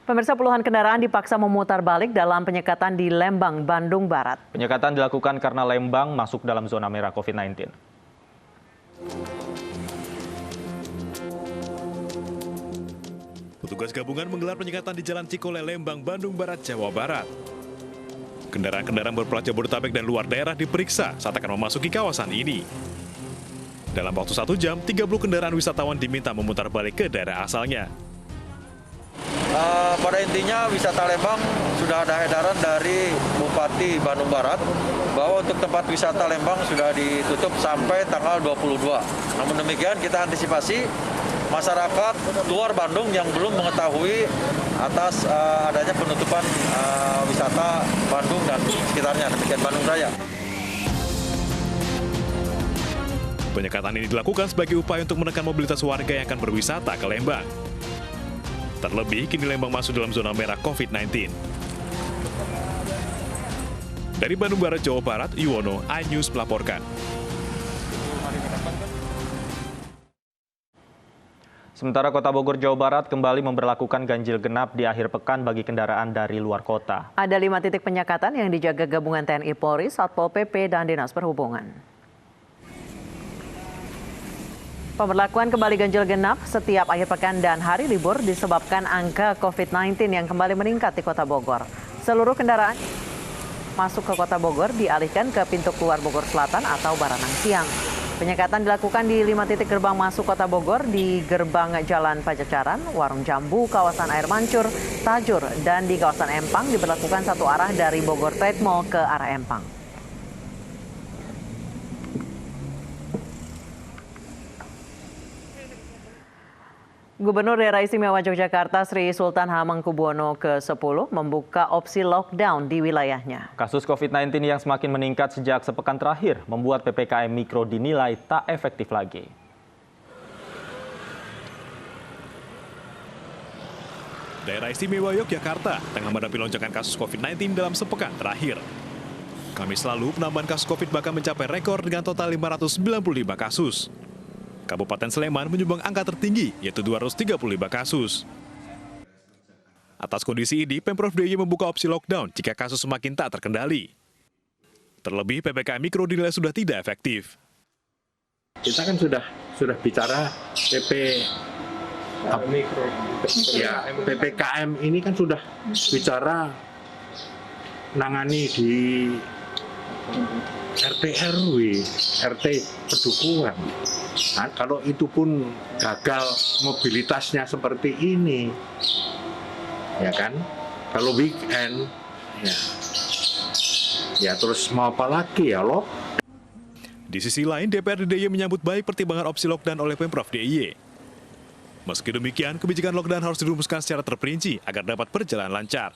Pemirsa, puluhan kendaraan dipaksa memutar balik dalam penyekatan di Lembang, Bandung Barat. Penyekatan dilakukan karena Lembang masuk dalam zona merah COVID-19. Petugas gabungan menggelar penyekatan di Jalan Cikole, Lembang, Bandung Barat, Jawa Barat. Kendaraan-kendaraan berplat Jabodetabek dan luar daerah diperiksa saat akan memasuki kawasan ini. Dalam waktu 1 jam, 30 kendaraan wisatawan diminta memutar balik ke daerah asalnya. Pada intinya wisata Lembang sudah ada edaran dari Bupati Bandung Barat bahwa untuk tempat wisata Lembang sudah ditutup sampai tanggal 22. Namun demikian kita antisipasi masyarakat luar Bandung yang belum mengetahui atas adanya penutupan wisata Bandung dan sekitarnya, demikian Bandung Raya. Penyekatan ini dilakukan sebagai upaya untuk menekan mobilitas warga yang akan berwisata ke Lembang. Terlebih, kini Lembang masuk dalam zona merah COVID-19. Dari Bandung Barat, Jawa Barat, Yuwono, iNews melaporkan. Sementara Kota Bogor, Jawa Barat kembali memberlakukan ganjil genap di akhir pekan bagi kendaraan dari luar kota. Ada 5 titik penyekatan yang dijaga gabungan TNI Polri, Satpol PP, dan Dinas Perhubungan. Pemberlakuan kembali ganjil genap setiap akhir pekan dan hari libur disebabkan angka COVID-19 yang kembali meningkat di Kota Bogor. Seluruh kendaraan masuk ke Kota Bogor dialihkan ke pintu keluar Bogor Selatan atau Baranang Siang. Penyekatan dilakukan di 5 titik gerbang masuk Kota Bogor di gerbang Jalan Pajacaran, Warung Jambu, kawasan Air Mancur, Tajur, dan di kawasan Empang diberlakukan satu arah dari Bogor Trade Mall ke arah Empang. Gubernur Daerah Istimewa Yogyakarta Sri Sultan Hamengkubuwono ke-10 membuka opsi lockdown di wilayahnya. Kasus COVID-19 yang semakin meningkat sejak sepekan terakhir membuat PPKM Mikro dinilai tak efektif lagi. Daerah Istimewa Yogyakarta tengah menghadapi lonjakan kasus COVID-19 dalam sepekan terakhir. Kamis lalu penambahan kasus COVID bahkan mencapai rekor dengan total 595 kasus. Kabupaten Sleman menyumbang angka tertinggi, yaitu 235 kasus. Atas kondisi ini, Pemprov DIY membuka opsi lockdown jika kasus semakin tak terkendali. Terlebih, PPKM Mikro dinilai sudah tidak efektif. Kita kan sudah bicara PPKM ini kan sudah bicara nangani di RT RW, RT pedukuhan. Nah, kalau itu pun gagal mobilitasnya seperti ini, ya kan? Kalau weekend, ya terus mau apa lagi ya loh? Di sisi lain, DPRD DIY menyambut baik pertimbangan opsi lockdown oleh Pemprov DIY. Meski demikian, kebijakan lockdown harus dirumuskan secara terperinci agar dapat berjalan lancar.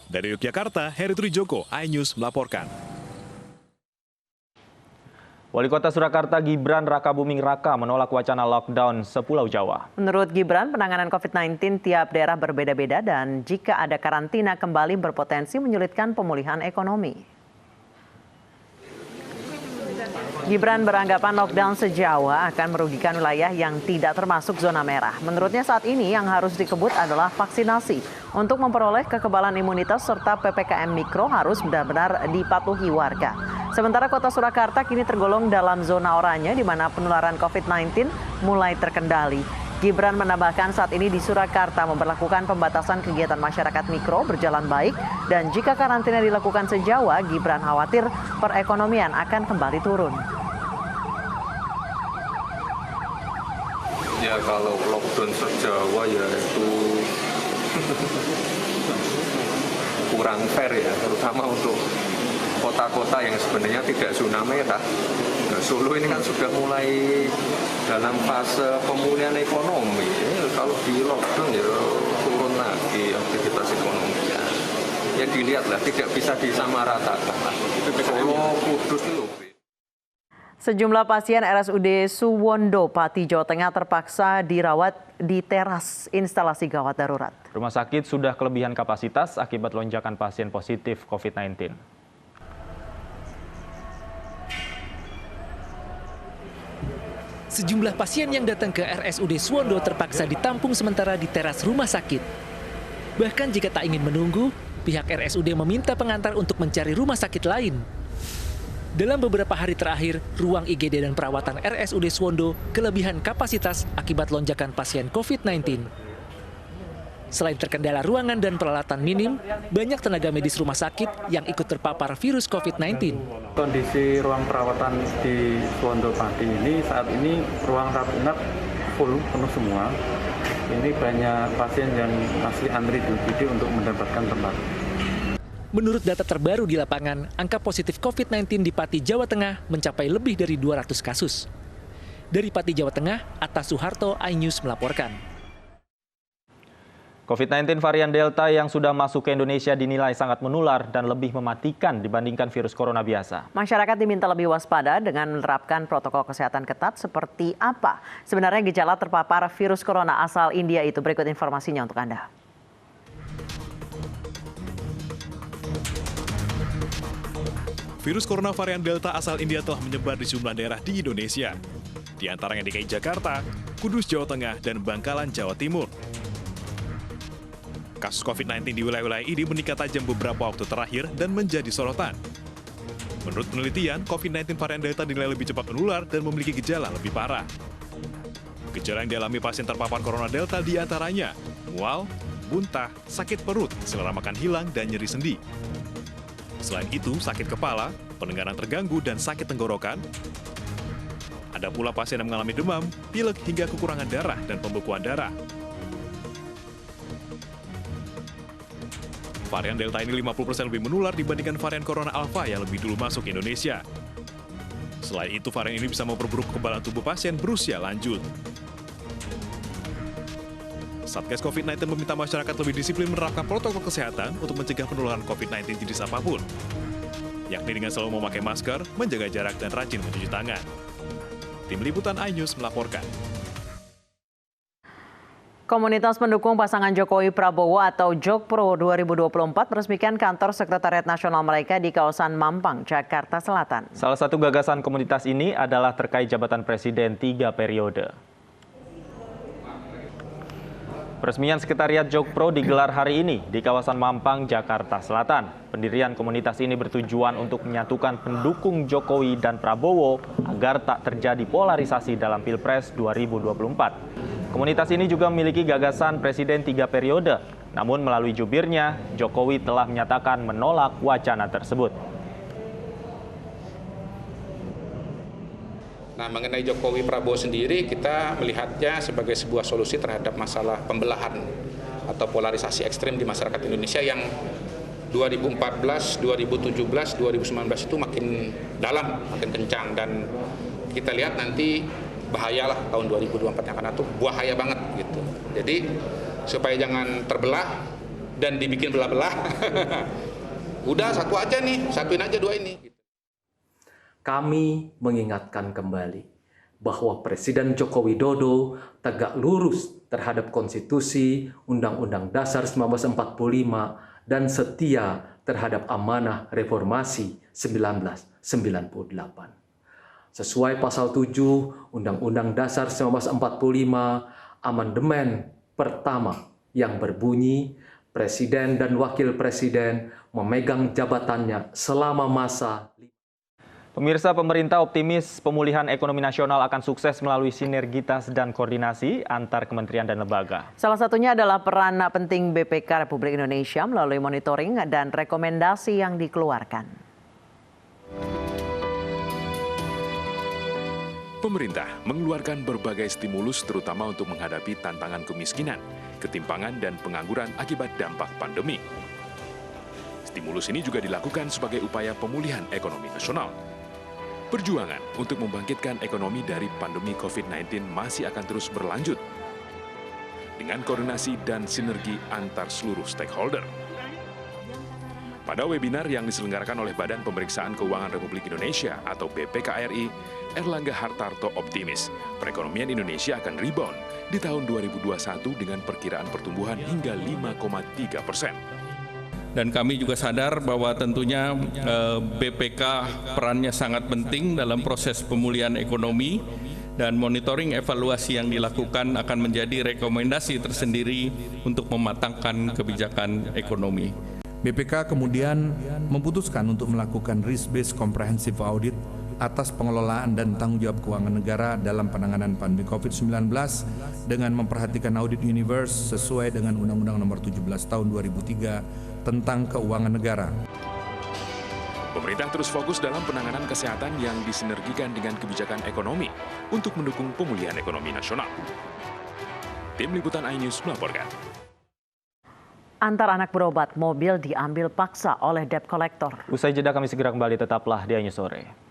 Dari Yogyakarta, Heri Trijoko, iNews melaporkan. Wali Kota Surakarta Gibran Rakabuming Raka menolak wacana lockdown sepulau Jawa. Menurut Gibran, penanganan COVID-19 tiap daerah berbeda-beda dan jika ada karantina kembali berpotensi menyulitkan pemulihan ekonomi. Gibran beranggapan lockdown se-Jawa akan merugikan wilayah yang tidak termasuk zona merah. Menurutnya saat ini yang harus dikebut adalah vaksinasi. Untuk memperoleh kekebalan imunitas serta PPKM Mikro harus benar-benar dipatuhi warga. Sementara Kota Surakarta kini tergolong dalam zona oranye di mana penularan COVID-19 mulai terkendali. Gibran menambahkan saat ini di Surakarta memberlakukan pembatasan kegiatan masyarakat mikro berjalan baik dan jika karantina dilakukan se-Jawa, Gibran khawatir perekonomian akan kembali turun. Ya kalau lockdown se-Jawa ya itu kurang fair ya, terutama untuk kota-kota yang sebenarnya tidak zona merah. Nah, Solo ini kan sudah mulai dalam fase pemulihan ekonomi. Kalau di lockdown ya turun lagi aktivitas ekonomi. Ya dilihatlah, tidak bisa disamaratakan. Solo, Kudus itu. Sejumlah pasien RSUD Suwondo, Pati, Jawa Tengah terpaksa dirawat di teras instalasi gawat darurat. Rumah sakit sudah kelebihan kapasitas akibat lonjakan pasien positif COVID-19. Sejumlah pasien yang datang ke RSUD Suwondo terpaksa ditampung sementara di teras rumah sakit. Bahkan jika tak ingin menunggu, pihak RSUD meminta pengantar untuk mencari rumah sakit lain. Dalam beberapa hari terakhir, ruang IGD dan perawatan RSUD Suwondo kelebihan kapasitas akibat lonjakan pasien COVID-19. Selain terkendala ruangan dan peralatan minim, banyak tenaga medis rumah sakit yang ikut terpapar virus COVID-19. Kondisi ruang perawatan di Suwondo Pati ini saat ini ruang rawat inap penuh semua. Ini banyak pasien yang masih antri di UGD untuk mendapatkan tempat. Menurut data terbaru di lapangan, angka positif COVID-19 di Pati, Jawa Tengah mencapai lebih dari 200 kasus. Dari Pati, Jawa Tengah, Atta Suharto, iNews melaporkan. COVID-19 varian Delta yang sudah masuk ke Indonesia dinilai sangat menular dan lebih mematikan dibandingkan virus corona biasa. Masyarakat diminta lebih waspada dengan menerapkan protokol kesehatan ketat seperti apa sebenarnya gejala terpapar virus corona asal India itu. Berikut informasinya untuk Anda. Virus corona varian Delta asal India telah menyebar di sejumlah daerah di Indonesia. Di antaranya DKI Jakarta, Kudus Jawa Tengah, dan Bangkalan Jawa Timur. Kasus COVID-19 di wilayah-wilayah ini meningkat tajam beberapa waktu terakhir dan menjadi sorotan. Menurut penelitian, COVID-19 varian Delta dinilai lebih cepat menular dan memiliki gejala lebih parah. Gejala yang dialami pasien terpapar corona Delta diantaranya mual, muntah, sakit perut, selera makan hilang, dan nyeri sendi. Selain itu, sakit kepala, pendengaran terganggu, dan sakit tenggorokan. Ada pula pasien yang mengalami demam, pilek, hingga kekurangan darah dan pembekuan darah. Varian Delta ini 50% lebih menular dibandingkan varian corona Alpha yang lebih dulu masuk ke Indonesia. Selain itu, varian ini bisa memperburuk kekebalan tubuh pasien berusia lanjut. Satgas COVID-19 meminta masyarakat lebih disiplin menerapkan protokol kesehatan untuk mencegah penularan COVID-19 jenis apapun, yakni dengan selalu memakai masker, menjaga jarak, dan rajin mencuci tangan. Tim Liputan iNews melaporkan. Komunitas pendukung pasangan Jokowi Prabowo atau Jokpro 2024 meresmikan kantor Sekretariat Nasional mereka di kawasan Mampang, Jakarta Selatan. Salah satu gagasan komunitas ini adalah terkait jabatan presiden 3 periode. Peresmian Sekretariat Jokpro digelar hari ini di kawasan Mampang, Jakarta Selatan. Pendirian komunitas ini bertujuan untuk menyatukan pendukung Jokowi dan Prabowo agar tak terjadi polarisasi dalam Pilpres 2024. Komunitas ini juga memiliki gagasan presiden 3 periode. Namun melalui jubirnya, Jokowi telah menyatakan menolak wacana tersebut. Nah, mengenai Jokowi Prabowo sendiri, kita melihatnya sebagai sebuah solusi terhadap masalah pembelahan atau polarisasi ekstrim di masyarakat Indonesia yang 2014, 2017, 2019 itu makin dalam, makin kencang, dan kita lihat nanti bahayalah tahun 2024 yang akan datang, bahaya banget gitu. Jadi supaya jangan terbelah dan dibikin belah-belah, udah satu aja nih, satuin aja dua ini. Kami mengingatkan kembali bahwa Presiden Joko Widodo tegak lurus terhadap konstitusi, Undang-Undang Dasar 1945, dan setia terhadap amanah reformasi 1998. Sesuai pasal 7 Undang-Undang Dasar 1945, amandemen pertama yang berbunyi, Presiden dan Wakil Presiden memegang jabatannya selama masa. Pemirsa, pemerintah optimis pemulihan ekonomi nasional akan sukses melalui sinergitas dan koordinasi antar kementerian dan lembaga. Salah satunya adalah peran penting BPK Republik Indonesia melalui monitoring dan rekomendasi yang dikeluarkan. Pemerintah mengeluarkan berbagai stimulus terutama untuk menghadapi tantangan kemiskinan, ketimpangan, dan pengangguran akibat dampak pandemi. Stimulus ini juga dilakukan sebagai upaya pemulihan ekonomi nasional. Perjuangan untuk membangkitkan ekonomi dari pandemi COVID-19 masih akan terus berlanjut dengan koordinasi dan sinergi antar seluruh stakeholder. Pada webinar yang diselenggarakan oleh Badan Pemeriksaan Keuangan Republik Indonesia atau BPKRI, Erlangga Hartarto optimis perekonomian Indonesia akan rebound di tahun 2021 dengan perkiraan pertumbuhan hingga 5,3%. Dan kami juga sadar bahwa tentunya BPK perannya sangat penting dalam proses pemulihan ekonomi dan monitoring evaluasi yang dilakukan akan menjadi rekomendasi tersendiri untuk mematangkan kebijakan ekonomi. BPK kemudian memutuskan untuk melakukan risk-based comprehensive audit atas pengelolaan dan tanggung jawab keuangan negara dalam penanganan pandemi COVID-19 dengan memperhatikan audit universe sesuai dengan Undang-Undang Nomor 17 Tahun 2003 tentang keuangan negara. Pemerintah terus fokus dalam penanganan kesehatan yang disinergikan dengan kebijakan ekonomi untuk mendukung pemulihan ekonomi nasional. Tim Liputan iNews melaporkan. Antar anak berobat, mobil diambil paksa oleh debt collector. Usai jeda kami segera kembali, tetaplah di iNews Sore.